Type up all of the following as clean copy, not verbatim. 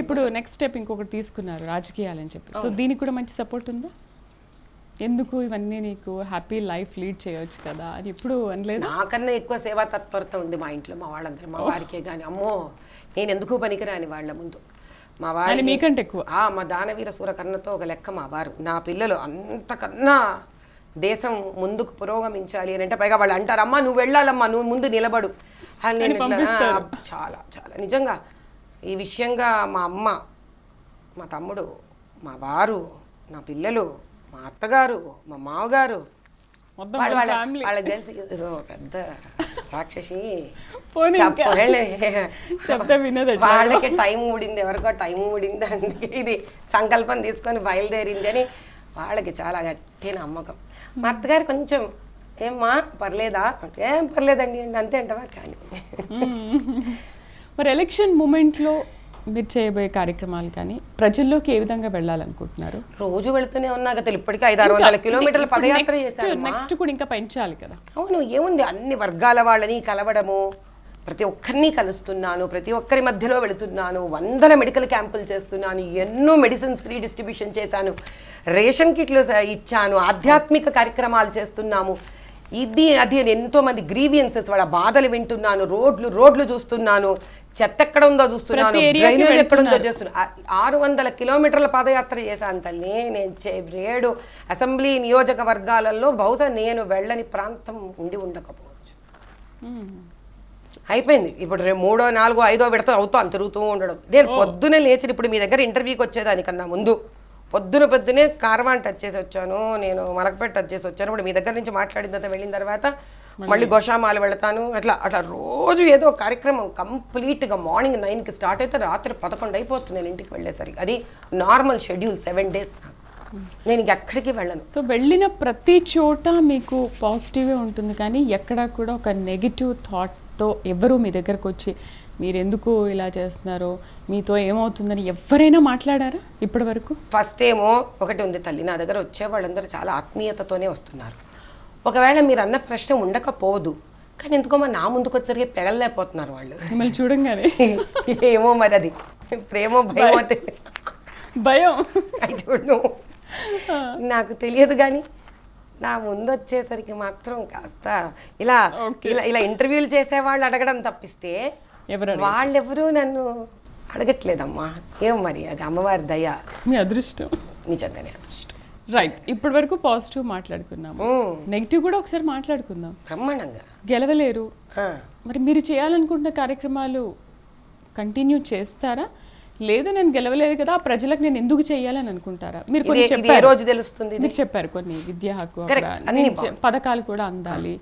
ఇప్పుడు next step ఇంకొకటి తీసుకున్నారు రాజకీయాలని చెప్పి. సో దీనికి కూడా మంచి సపోర్ట్ ఉందా? ఎందుకు ఇవన్నీ నీకు హ్యాపీ లైఫ్ లీడ్ చేయొచ్చు కదా అని ఎప్పుడు అనలేదు? నాకన్నా ఎక్కువ సేవా తత్పరత ఉంది మా ఇంట్లో, మా వాళ్ళందరూ. మా వారికే కానీ అమ్మో నేను ఎందుకు పనికిరాని వాళ్ళ ముందు. మా వారి మీకంటే ఎక్కువ మా దానవీర సూరకర్ణతో ఒక లెక్క మా వారు. నా పిల్లలు అంతకన్నా దేశం ముందుకు పురోగమించాలి అని అంటే పైగా వాళ్ళు అంటారు, అమ్మా నువ్వు వెళ్ళాలమ్మా, నువ్వు ముందు నిలబడు అని. నేను చాలా చాలా నిజంగా ఈ విషయంగా మా అమ్మ, మా తమ్ముడు, మా వారు, నా పిల్లలు, మా అత్తగారు, మా మామగారు, వాళ్ళకి తెలిసి పెద్ద రాక్షసి వాళ్ళకి టైం ఊడింది, ఎవరికో టైం ఊడింది, అందుకే ఇది సంకల్పం తీసుకొని బయలుదేరింది అని వాళ్ళకి చాలా గట్టి నమ్మకం. మా అత్తగారు కొంచెం ఏమ్మా పర్లేదా అంటే ఏం పర్లేదండి అంతే అంటవా. కానీ మరి ఎలక్షన్ మూమెంట్లో మీరు చేయబోయే కార్యక్రమాలు కానీ ప్రజల్లోకి ఏ విధంగా వెళ్ళాలనుకుంటున్నారు? రోజు వెళుతూనే ఉన్నా కదా, ఇప్పటికీ 500-600 కిలోమీటర్ల పదయాత్ర చేశాను. నెక్స్ట్ కూడా ఇంకా పెంచాలి కదా. అవును, ఏముంది, అన్ని వర్గాల వాళ్ళని కలవడము, ప్రతి ఒక్కరిని కలుస్తున్నాను, ప్రతి ఒక్కరి మధ్యలో వెళుతున్నాను, 100 మెడికల్ క్యాంపులు చేస్తున్నాను, ఎన్నో మెడిసిన్స్ ఫ్రీ డిస్ట్రిబ్యూషన్ చేశాను, రేషన్ కిట్లు ఇచ్చాను, ఆధ్యాత్మిక కార్యక్రమాలు చేస్తున్నాము. ఇది అది ఎంతోమంది గ్రీవియన్సెస్ వాళ్ళ బాధలు వింటున్నాను, రోడ్లు చూస్తున్నాను, చెత్త ఎక్కడ ఉందో చూస్తున్నాను, డ్రైనేజ్ ఎక్కడ ఉందో చూస్తున్నాను. 600 కిలోమీటర్ల పాదయాత్ర చేశాను తల్లి. నేను 7 అసెంబ్లీ నియోజకవర్గాలలో బహుశా నేను వెళ్ళని ప్రాంతం ఉండి ఉండకపోవచ్చు. అయిపోయింది. ఇప్పుడు 3వ 4వ 5వ విడత అవుతాను తిరుగుతూ ఉండడం. నేను పొద్దునే లేచి ఇప్పుడు మీ దగ్గర ఇంటర్వ్యూకి వచ్చేదానికన్నా ముందు పొద్దునే కార్వాన్ టచ్ చేసి వచ్చాను, నేను మలకపేట టచ్ చేసి వచ్చాను. ఇప్పుడు మీ దగ్గర నుంచి మాట్లాడిన తర్వాత వెళ్ళిన తర్వాత మళ్ళీ గోషామాలు వెళతాను. అట్లా రోజు ఏదో కార్యక్రమం కంప్లీట్గా మార్నింగ్ 9కి స్టార్ట్ అయితే రాత్రి 11 అయిపోతుంది నేను ఇంటికి వెళ్ళేసరికి. అది నార్మల్ షెడ్యూల్ 7 days. నేను ఎక్కడికి వెళ్ళను. సో వెళ్ళిన ప్రతి చోట మీకు పాజిటివే ఉంటుంది, కానీ ఎక్కడా కూడా ఒక నెగిటివ్ థాట్తో ఎవరు మీ దగ్గరకు వచ్చి మీరు ఎందుకు ఇలా చేస్తున్నారో, మీతో ఏమవుతుందని ఎవరైనా మాట్లాడారా ఇప్పటి వరకు? ఫస్ట్ ఏమో ఒకటి ఉంది తల్లి, నా దగ్గర వచ్చే వాళ్ళందరూ చాలా ఆత్మీయతతోనే వస్తున్నారు. ఒకవేళ మీరు అన్న ప్రశ్న ఉండకపోదు, కానీ ఎందుకో మరి నా ముందుకు వచ్చరికి పెగలలేకపోతున్నారు వాళ్ళు మిమ్మల్ని చూడంగానే. ఏమో మరి అది ప్రేమో భయం భయం నాకు తెలియదు, కానీ నా ముందు వచ్చేసరికి మాత్రం కాస్త ఇలా ఇంటర్వ్యూలు చేసేవాళ్ళు అడగడం తప్పిస్తే వాళ్ళెవరూ నన్ను అడగట్లేదమ్మా. ఏం మరి అది అమ్మవారి దయ, మీ అదృష్టం, నిజంగానే అదృష్టం. రైట్, ఇప్పటి వరకు పాజిటివ్ మాట్లాడుకున్నాము, నెగిటివ్ కూడా ఒకసారి మాట్లాడుకుందాం. బ్రహ్మాండంగా. గెలవలేరు, మరి మీరు చేయాలనుకుంటున్న కార్యక్రమాలు కంటిన్యూ చేస్తారా? లేదు నేను గెలవలేదు కదా, ప్రజలకు నేను ఎందుకు చేయాలని అనుకుంటారా? మీరు కొన్ని చెప్పారు, రోజు తెలుస్తుంది, మీరు చెప్పారు కొన్ని విద్యా హక్కు పథకాలు కూడా అందాలి,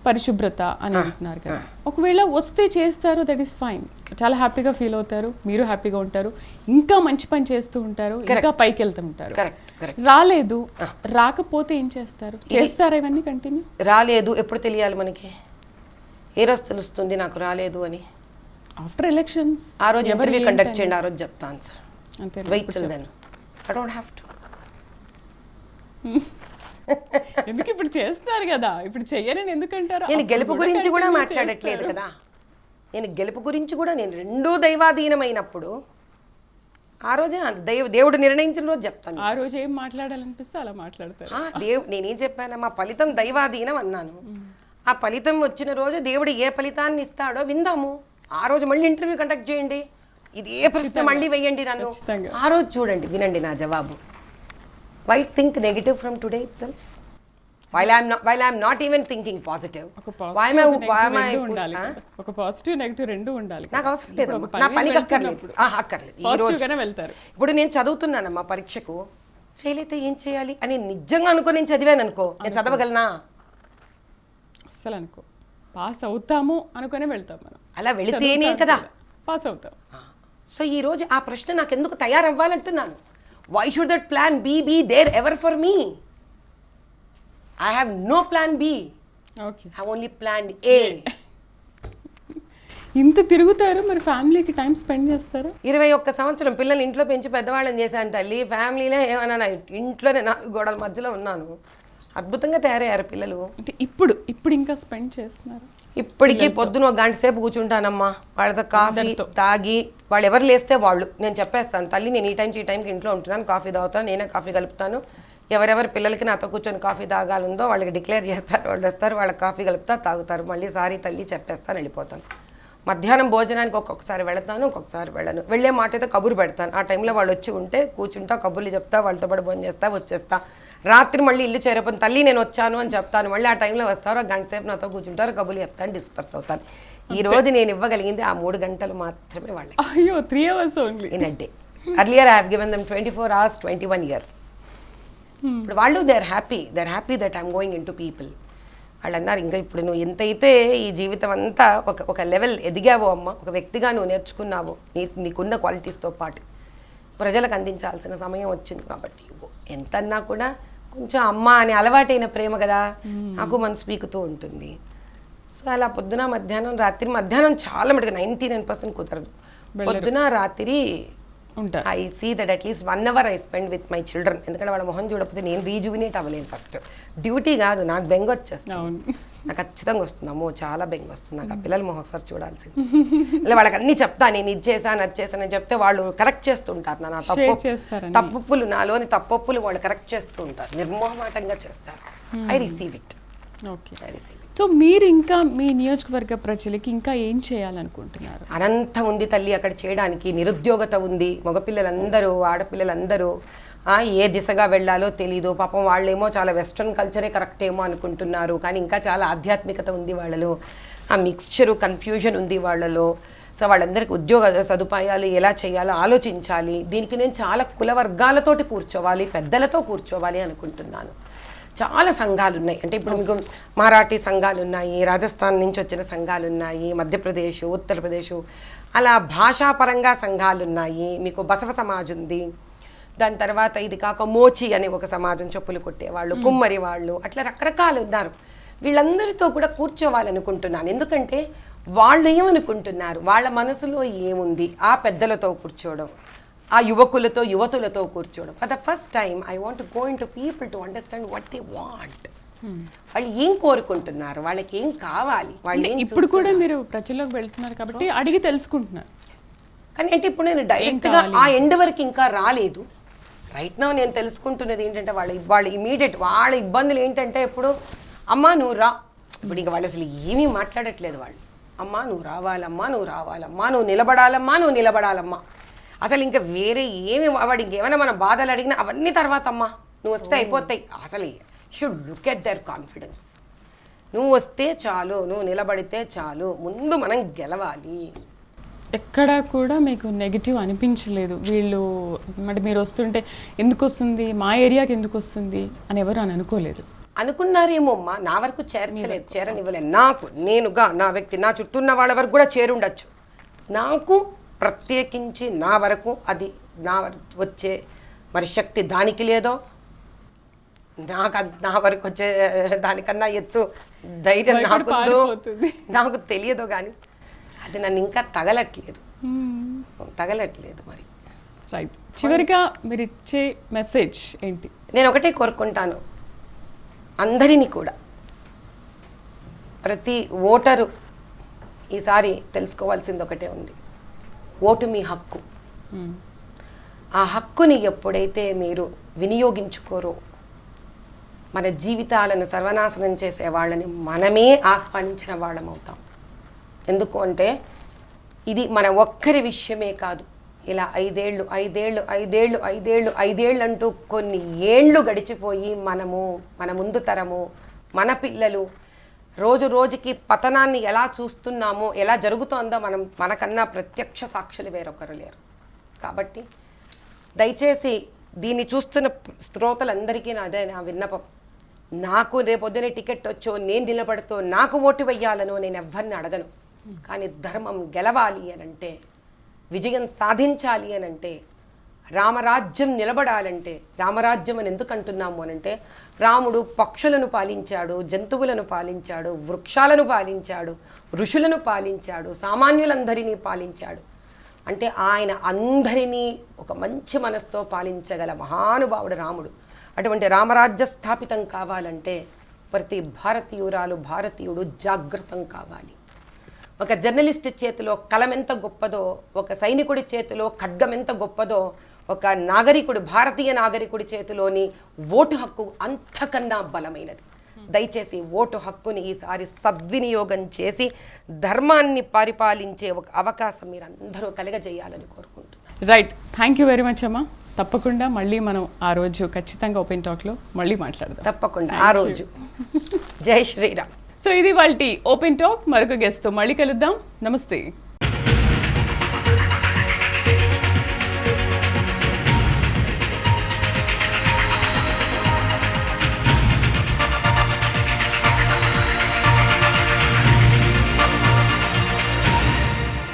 పరిశుభ్రత అని అంటున్నారు కదా. ఒకవేళ వస్తే చేస్తారు, దట్ ఈస్ ఫైన్, చాలా హ్యాపీగా ఫీల్ అవుతారు, మీరు హ్యాపీగా ఉంటారు, ఇంకా మంచి పని చేస్తూ ఉంటారు, ఇంకా పైకి వెళ్తూ ఉంటారు. రాలేదు, రాకపోతే ఏం చేస్తారు? చేస్తారా ఇవన్నీ కంటిన్యూ? రాలేదు ఎప్పుడు తెలియాలి మనకి? ఏ రోజు తెలుస్తుంది నాకు రాలేదు అని? ఆఫ్టర్ ఎలక్షన్స్ ఆ రోజు ఇంటర్వ్యూ కండక్ట్ చేయండి, ఆ రోజు చెప్తాను సార్. అంతే, wait till then. I don't have to. ఎందుకు ఇప్పుడు చేస్తారు కదా, ఇప్పుడు చెయ్యరని ఎందుకంటారు? నేను గెలుపు గురించి కూడా మాట్లాడట్లేదు కదా. నేను గెలుపు గురించి కూడా, నేను రెండూ దైవాధీనమైనప్పుడు ఆ రోజే దేవుడు నిర్ణయించిన రోజు చెప్తాను. ఆ రోజు ఏం మాట్లాడాలనిపిస్తే అలా మాట్లాడతారు. నేనేం చెప్పాను, మా ఫలితం దైవాధీనం అన్నాను. ఆ ఫలితం వచ్చిన రోజు దేవుడు ఏ ఫలితాన్ని ఇస్తాడో విందాము. ఆ రోజు మళ్ళీ ఇంటర్వ్యూ కండక్ట్ చేయండి, ఇదే ప్రశ్న మళ్ళీ వేయండి నన్ను. ఆ రోజు చూడండి, వినండి నా జవాబు. Why think negative from today itself while I'm not even thinking positive? ఒక పాజిటివ్ నెగటివ్ రెండు ఉండాలి. నాకు అవసరం లేదు, నా పనికి అక్కర్లేదు. ఇప్పుడు నేను చదువుతున్నానమ్మా, పరీక్షకు ఫెయిల్ అయితే ఏం చేయాలి అని నిజంగా అనుకో, నేను చదివాను అనుకో, నేను చదవగలనా? అస్సలు అనుకో, పాస్ అవుతాము అనుకునే వెళ్తాం మనం. అలా వెళితేనే కదా పాస్ అవుతాం. సో ఈరోజు ఆ ప్రశ్న నాకు ఎందుకు తయారవ్వాలంటున్నాను. Why should that plan B be there ever for me? I have no plan B, I only plan A. ఇంత తిరుగుతారు, మరి ఫ్యామిలీకి టైం స్పెండ్ చేస్తారా? 21 సంవత్సరం పిల్లల్ని ఇంట్లో పెంచి పెద్దవాళ్ళని చేశాను తల్లి. ఫ్యామిలీలో ఏమన్నా ఇంట్లోనే 4 గోడల మధ్యలో ఉన్నాను. అద్భుతంగా తయారయ్యారు పిల్లలు. ఇప్పుడు ఇంకా స్పెండ్ చేస్తున్నారు? ఇప్పటికీ పొద్దున ఒక గంట సేపు కూర్చుంటానమ్మా వాళ్ళతో, కాఫీ తాగి వాళ్ళు ఎవరు లేస్తే వాళ్ళు నేను చెప్పేస్తాను, తల్లి నేను ఈ టైంకి ఇంట్లో ఉంటున్నాను, కాఫీ తాగుతాను, నేనే కాఫీ కలుపుతాను, ఎవరెవరి పిల్లలకి నాతో కూర్చొని కాఫీ తాగాలుందో వాళ్ళకి డిక్లేర్ చేస్తారు, వాళ్ళు వస్తారు, వాళ్ళకి కాఫీ కలుపుతా తాగుతారు, మళ్ళీ సారీ తల్లి చెప్పేస్తాను, వెళ్ళిపోతాను. మధ్యాహ్నం భోజనానికి ఒక్కొక్కసారి వెళతాను, ఒక్కొక్కసారి వెళ్ళను. వెళ్ళే మాట అయితే కబురు పెడతాను, ఆ టైంలో వాళ్ళు వచ్చి ఉంటే కూర్చుంటా, కబుర్లు చెప్తా, వాళ్ళతో పాటు భోజనం చేస్తా, వచ్చేస్తా. రాత్రి మళ్ళీ ఇల్లు చేరిపోతాను, తల్లి నేను వచ్చాను అని చెప్తాను, మళ్ళీ ఆ టైంలో వస్తారు, ఒక గంట సేపు నాతో కూర్చుంటారు, కబుర్లు చెప్తాను, డిస్పర్స్ అవుతాను. ఈ రోజు నేను ఇవ్వగలిగింది ఆ 3 గంటలు మాత్రమే వాళ్ళకి. అయ్యో 3 hours only in a day. Earlier I have given them 24 hours 21 years. ఇప్పుడు వాళ్ళు they are happy that I'm going into people. వాళ్ళు అన్నారు, ఇంకా ఇప్పుడు నువ్వు ఎంతైతే ఈ జీవితం అంతా ఒక లెవెల్ ఎదిగావో అమ్మ, ఒక వ్యక్తిగా నువ్వు నేర్చుకున్నావో, నీకున్న క్వాలిటీస్తో పాటు ప్రజలకు అందించాల్సిన సమయం వచ్చింది కాబట్టి ఎంతన్నా కూడా కొంచెం అమ్మ అని అలవాటైన ప్రేమ కదా, నాకు మనసు పీకుతూ ఉంటుంది. సో అలా పొద్దున మధ్యాహ్నం చాలా మటుకు 99% కుదరదు. పొద్దున రాత్రి I see that at least 1 hour I spend with my children. ఎందుకంటే వాళ్ళ మొహం చూడకపోతే నేను రీజువినేట్ అవ్వలేను. ఫస్ట్ డ్యూటీ కాదు, నాకు బెంగ వచ్చేస్తుంది, నాకు ఖచ్చితంగా వస్తుంది, అమ్మో చాలా బెంగ వస్తుంది నాకు ఆ పిల్లల మొహం ఒకసారి చూడాల్సింది. అలా వాళ్ళకి అన్ని చెప్తా, నేను ఇది చేశాను అది చేశాను అని చెప్తే వాళ్ళు కరెక్ట్ చేస్తుంటారు, నా తప్పులు నాలోని తప్పులు వాళ్ళు కరెక్ట్ చేస్తూ ఉంటారు, నిర్మోహమాటంగా చేస్తారు. I receive it. సో మీరు ఇంకా మీ నియోజకవర్గ ప్రజలకి ఇంకా ఏం చేయాలనుకుంటున్నారు? అనంతం ఉంది తల్లి అక్కడ చేయడానికి. నిరుద్యోగత ఉంది, మగపిల్లలందరూ ఆడపిల్లలందరూ ఏ దిశగా వెళ్ళాలో తెలీదు. పాపం వాళ్ళేమో చాలా వెస్ట్రన్ కల్చరే కరెక్ట్ ఏమో అనుకుంటున్నారు, కానీ ఇంకా చాలా ఆధ్యాత్మికత ఉంది వాళ్ళలో, ఆ మిక్స్చరు కన్ఫ్యూజన్ ఉంది వాళ్ళలో. సో వాళ్ళందరికీ ఉద్యోగ సదుపాయాలు ఎలా చేయాలో ఆలోచించాలి. దీనికి నేను చాలా కుల వర్గాలతోటి కూర్చోవాలి, పెద్దలతో కూర్చోవాలి అనుకుంటున్నాను. చాలా సంఘాలు ఉన్నాయి, అంటే ఇప్పుడు మీకు మరాఠీ సంఘాలు ఉన్నాయి, రాజస్థాన్ నుంచి వచ్చిన సంఘాలు ఉన్నాయి, మధ్యప్రదేశ్, ఉత్తరప్రదేశ్, అలా భాషాపరంగా సంఘాలు ఉన్నాయి. మీకు బసవ సమాజం ఉంది, దాని తర్వాత ఇది కాక మోచి అనే ఒక సమాజం, చెప్పులు కొట్టేవాళ్ళు, కుమ్మరి వాళ్ళు, అట్లా రకరకాలు ఉన్నారు. వీళ్ళందరితో కూడా కూర్చోవాలనుకుంటున్నాను. ఎందుకంటే వాళ్ళు ఏమనుకుంటున్నారు, వాళ్ళ మనసులో ఏముంది, ఆ పెద్దలతో కూర్చోవడం, ఆ యువకులతో యువతులతో కూర్చోవడం. For the first time I want to go in to people to understand what they want. వాళ్ళు ఏం కోరుకుంటున్నారు, వాళ్ళకి ఏం కావాలి, వాళ్ళు ఇప్పుడు కూడా మీరు ప్రజల్లోకి వెళ్తున్నారు కాబట్టి అడిగి తెలుసుకుంటున్నారు. కానీ అంటే ఇప్పుడు నేను డైరెక్ట్గా ఆ ఎండ్ వరకు ఇంకా రాలేదు. రైట్ నౌ నేను తెలుసుకుంటున్నది ఏంటంటే వాళ్ళు ఇమీడియట్ వాళ్ళ ఇబ్బందులు ఏంటంటే, ఇప్పుడు అమ్మా నువ్వు రా, ఇప్పుడు ఇంకా వాళ్ళు అసలు ఏమీ మాట్లాడట్లేదు. వాళ్ళు అమ్మా నువ్వు రావాలమ్మా, నువ్వు నిలబడాలమ్మా. అసలు ఇంకా వేరే ఏమి వాడు ఇంకేమైనా మన బాధలు అడిగినా అవన్నీ తర్వాత అమ్మా, నువ్వు వస్తే అయిపోతాయి. అసలు should look at their confidence. నువ్వు వస్తే చాలు, నువ్వు నిలబడితే చాలు, ముందు మనం గెలవాలి. ఎక్కడా కూడా మీకు నెగిటివ్ అనిపించలేదు? వీళ్ళు అంటే మీరు వస్తుంటే ఎందుకు వస్తుంది, మా ఏరియాకి ఎందుకు వస్తుంది అని ఎవరు అని అనుకోలేదు? అనుకున్నారేమో అమ్మా, నా వరకు చేరనివ్వలేదు. నేనుగా నా వ్యక్తి నా చుట్టూ ఉన్న వాళ్ళ వరకు కూడా చేరుండొచ్చు, నాకు ప్రత్యేకించి నా వరకు అది నా వచ్చే మరి శక్తి దానికి లేదో, నా వరకు వచ్చే దానికన్నా ఎత్తు ధైర్యం నాకు తెలియదో, కానీ అది నన్ను ఇంకా తగలట్లేదు మరి. రైట్, చివరిగా మీరు ఇచ్చే మెసేజ్ ఏంటి? నేను ఒకటే కోరుకుంటాను, అందరినీ కూడా, ప్రతి ఓటరు ఈసారి తెలుసుకోవాల్సింది ఒకటే ఉంది, ఓటు మీ హక్కు. ఆ హక్కుని ఎప్పుడైతే మీరు వినియోగించుకోరో, మన జీవితాలను సర్వనాశనం చేసే వాళ్ళని మనమే ఆహ్వానించిన వాళ్ళం అవుతాం. ఎందుకు అంటే ఇది మన ఒక్కరి విషయమే కాదు. ఇలా 5 ఏళ్ళు అంటూ కొన్ని ఏళ్ళు గడిచిపోయి మన ముందు తరము, మన పిల్లలు రోజు రోజుకి పతనాన్ని ఎలా చూస్తున్నామో, ఎలా జరుగుతోందో మనకన్నా ప్రత్యక్ష సాక్షులు వేరొకరు లేరు. కాబట్టి దయచేసి దీన్ని చూస్తున్న శ్రోతలందరికీ నా విన్నపం, నాకు రేపొద్దునే టికెట్ వచ్చో, నేను నిలబడుతో, నాకు ఓటు వెయ్యాలనో నేను ఎవ్వరిని అడగను. కానీ ధర్మం గెలవాలి అనంటే, విజయం సాధించాలి అనంటే, రామరాజ్యం నిలబడాలంటే, రామరాజ్యం అని ఎందుకు అంటున్నాము అనంటే, రాముడు పక్షులను పాలించాడు, జంతువులను పాలించాడు, వృక్షాలను పాలించాడు, ఋషులను పాలించాడు, సామాన్యులందరినీ పాలించాడు. అంటే ఆయన అందరినీ ఒక మంచి మనసుతో పాలించగల మహానుభావుడు రాముడు. అటువంటి రామరాజ్య స్థాపితం కావాలంటే ప్రతి భారతీయుడు జాగృతం కావాలి. ఒక జర్నలిస్ట్ చేతిలో కలం ఎంత గొప్పదో, ఒక సైనికుడి చేతిలో ఖడ్గం ఎంత గొప్పదో, ఒక నాగరికుడు, భారతీయ నాగరికుడి చేతిలోని ఓటు హక్కు అంతకన్నా బలమైనది. దయచేసి ఓటు హక్కుని ఈసారి సద్వినియోగం చేసి ధర్మాన్ని పరిపాలించే ఒక అవకాశం మీరు అందరూ కలగజేయాలని కోరుకుంటున్నాను. Right, thank you very much అమ్మా. తప్పకుండా మళ్ళీ మనం ఆ రోజు ఖచ్చితంగా ఓపెన్ టాక్లో మళ్ళీ మాట్లాడదాం. తప్పకుండా ఆ రోజు. జై శ్రీరామ్. సో ఇది వాళ్ళ ఓపెన్ టాక్. మరొక గెస్ట్తో మళ్ళీ కలుద్దాం. నమస్తే.